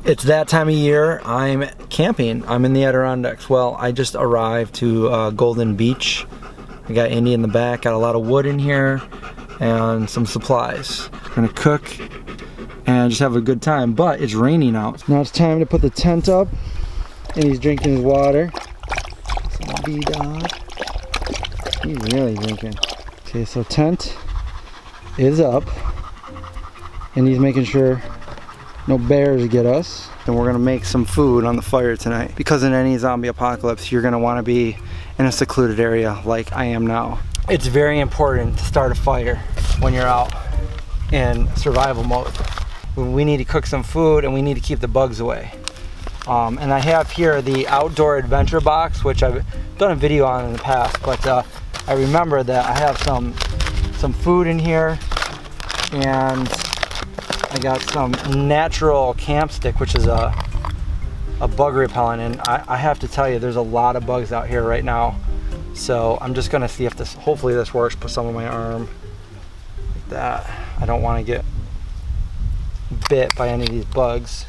It's that time of year. I'm camping. I'm in the Adirondacks. Well, I just arrived to Golden Beach. I got Indy in the back, got a lot of wood in here, and some supplies. I'm gonna cook and just have a good time, but it's raining out. Now it's time to put the tent up, and he's drinking his water. Some Vdog. He's really drinking. Okay, so tent is up, and he's making sure no bears get us. And we're gonna make some food on the fire tonight. Because in any zombie apocalypse, you're gonna wanna be in a secluded area like I am now. It's very important to start a fire when you're out in survival mode. We need to cook some food and we need to keep the bugs away. And I have here the outdoor adventure box, which I've done a video on in the past, but I remember that I have some food in here, and I got some natural camp stick, which is a bug repellent, and I have to tell you, there's a lot of bugs out here right now. So I'm just gonna see if this, hopefully this works. Put some on my arm like that. I don't want to get bit by any of these bugs.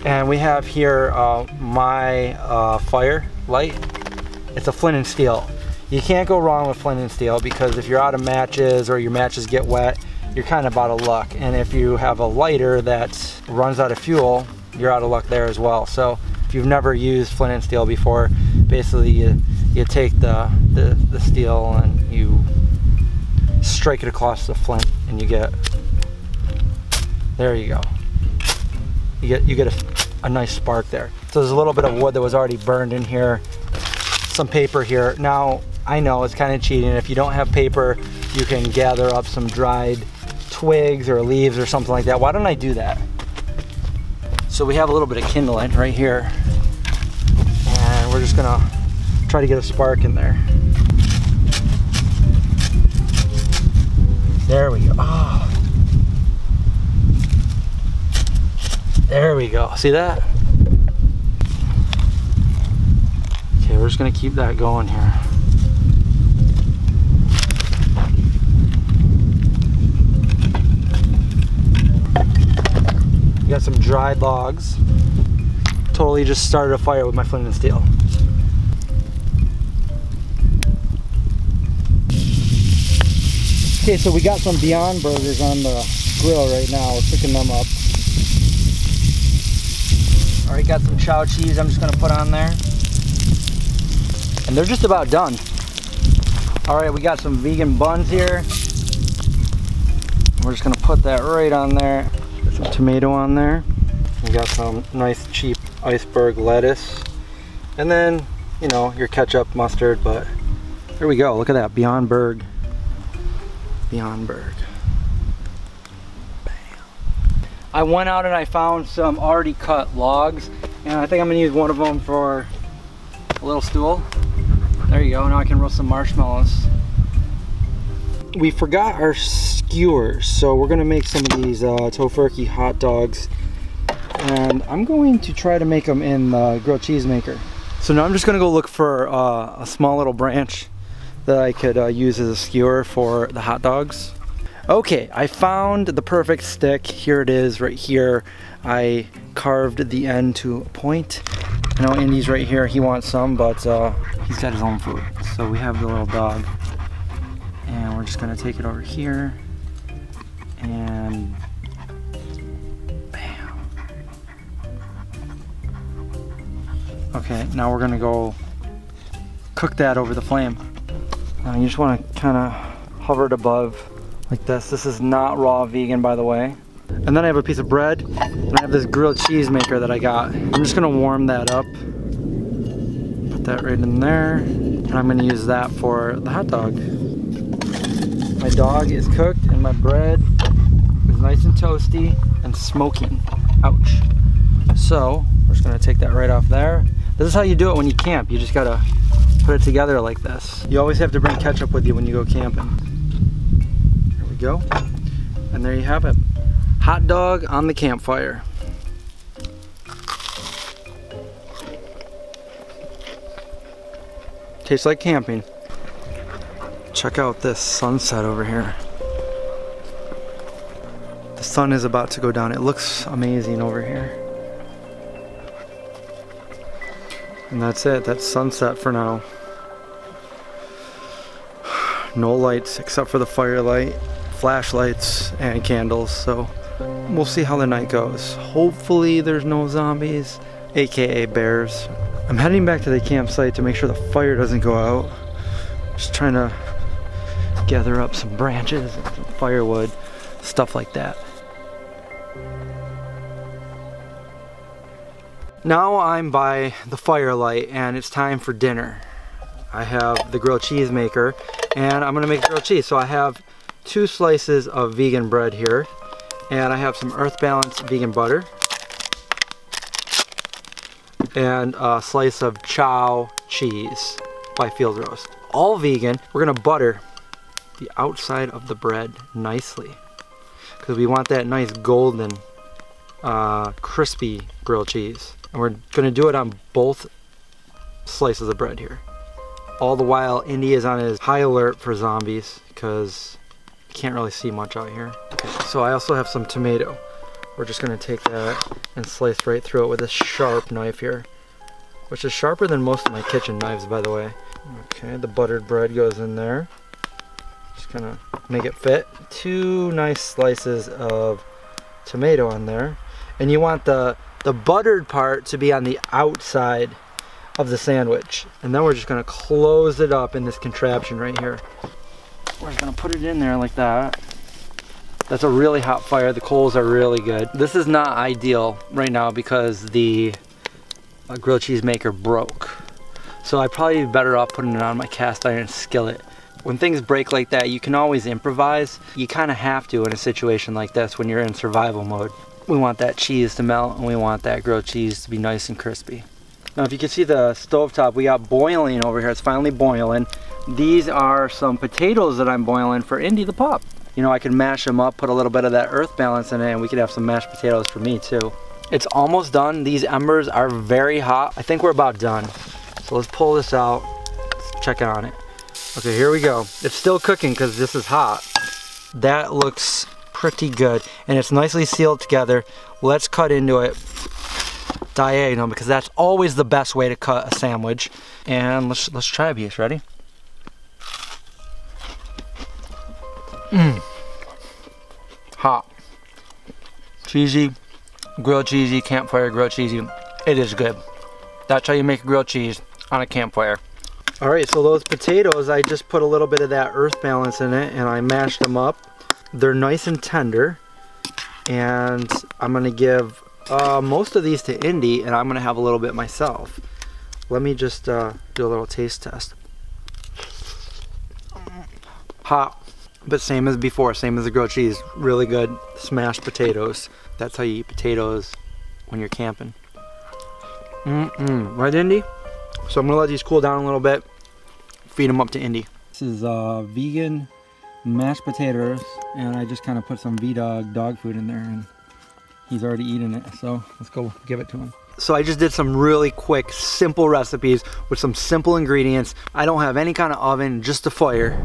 And we have here my fire light. It's a flint and steel. You can't go wrong with flint and steel, because if you're out of matches or your matches get wet, you're kind of out of luck. And if you have a lighter that runs out of fuel, you're out of luck there as well. So if you've never used flint and steel before, basically you take the steel and you strike it across the flint, and you get, there you go. You get a nice spark there. So there's a little bit of wood that was already burned in here, some paper here. Now I know it's kind of cheating. If you don't have paper, you can gather up some dried twigs or leaves or something like that. Why don't I do that? So we have a little bit of kindling right here, and we're just gonna try to get a spark in there. There we go. Oh. There we go. See that? Okay, we're just gonna keep that going here. Got some dried logs. Totally just started a fire with my flint and steel. Okay, so we got some Beyond Burgers on the grill right now. We're cooking them up. Alright, got some chow cheese I'm just gonna put on there. And they're just about done. Alright, we got some vegan buns here. We're just gonna put that right on there. Some tomato on there. We got some nice cheap iceberg lettuce, and then, you know, your ketchup, mustard. But there we go. Look at that, Beyond Burg. Beyond Burg. Bam. I went out and I found some already cut logs, and I think I'm gonna use one of them for a little stool. There you go. Now I can roast some marshmallows. We forgot our skewers, so we're gonna make some of these tofurkey hot dogs, and I'm going to try to make them in the grilled cheese maker. So now I'm just gonna go look for a small little branch that I could use as a skewer for the hot dogs. Okay, I found the perfect stick. Here it is right here. I carved the end to a point. I know Indy's right here, he wants some, but he's got his own food. So we have the little dog, and we're just gonna take it over here, and bam. Okay, now we're gonna go cook that over the flame. You just wanna kinda hover it above like this. This is not raw vegan, by the way. And then I have a piece of bread, and I have this grilled cheese maker that I got. I'm just gonna warm that up. Put that right in there, and I'm gonna use that for the hot dog. My dog is cooked, and my bread is nice and toasty and smoking. Ouch. So we're just gonna take that right off there. This is how you do it when you camp. You just gotta put it together like this. You always have to bring ketchup with you when you go camping. There we go. And there you have it. Hot dog on the campfire. Tastes like camping. Check out this sunset over here. The sun is about to go down. It looks amazing over here. And that's it. That's sunset for now. No lights except for the firelight, flashlights, and candles. So we'll see how the night goes. Hopefully there's no zombies, aka bears. I'm heading back to the campsite to make sure the fire doesn't go out. Just trying to gather up some branches and some firewood, stuff like that. Now I'm by the firelight and it's time for dinner. I have the grilled cheese maker and I'm gonna make grilled cheese. So I have 2 slices of vegan bread here and I have some Earth Balance vegan butter and a slice of Chow cheese by Field Roast. All vegan. We're gonna butter the outside of the bread nicely because we want that nice golden crispy grilled cheese. And we're gonna do it on both slices of bread here. All the while Indy is on his high alert for zombies because you can't really see much out here. Okay, so I also have some tomato. We're just gonna take that and slice right through it with a sharp knife here, which is sharper than most of my kitchen knives, by the way. Okay, the buttered bread goes in there. Just gonna make it fit. 2 nice slices of tomato on there. And you want the buttered part to be on the outside of the sandwich. And then we're just gonna close it up in this contraption right here. We're just gonna put it in there like that. That's a really hot fire. The coals are really good. This is not ideal right now because the grilled cheese maker broke. So I'd probably be better off putting it on my cast iron skillet. When things break like that, you can always improvise. You kind of have to in a situation like this when you're in survival mode. We want that cheese to melt and we want that grilled cheese to be nice and crispy. Now if you can see the stovetop, we got boiling over here. It's finally boiling. These are some potatoes that I'm boiling for Indy the Pup. You know, I can mash them up, put a little bit of that Earth Balance in it, and we could have some mashed potatoes for me too. It's almost done. These embers are very hot. I think we're about done. So let's pull this out. Let's check on it. Okay, here we go. It's still cooking because this is hot. That looks pretty good. And it's nicely sealed together. Let's cut into it diagonal because that's always the best way to cut a sandwich. And let's try a piece. Ready? Hot. Cheesy. Grilled cheesy. Campfire grilled cheesy. It is good. That's how you make grilled cheese on a campfire. Alright, so those potatoes, I just put a little bit of that Earth Balance in it and I mashed them up. They're nice and tender. And I'm going to give most of these to Indy and I'm going to have a little bit myself. Let me just do a little taste test. Hot, but same as before, same as the grilled cheese. Really good smashed potatoes. That's how you eat potatoes when you're camping. Right, Indy? So I'm gonna let these cool down a little bit, feed them up to Indy. This is vegan mashed potatoes, and I just kind of put some Vdog dog food in there, and he's already eating it, so let's go give it to him. So I just did some really quick, simple recipes with some simple ingredients. I don't have any kind of oven, just a fire.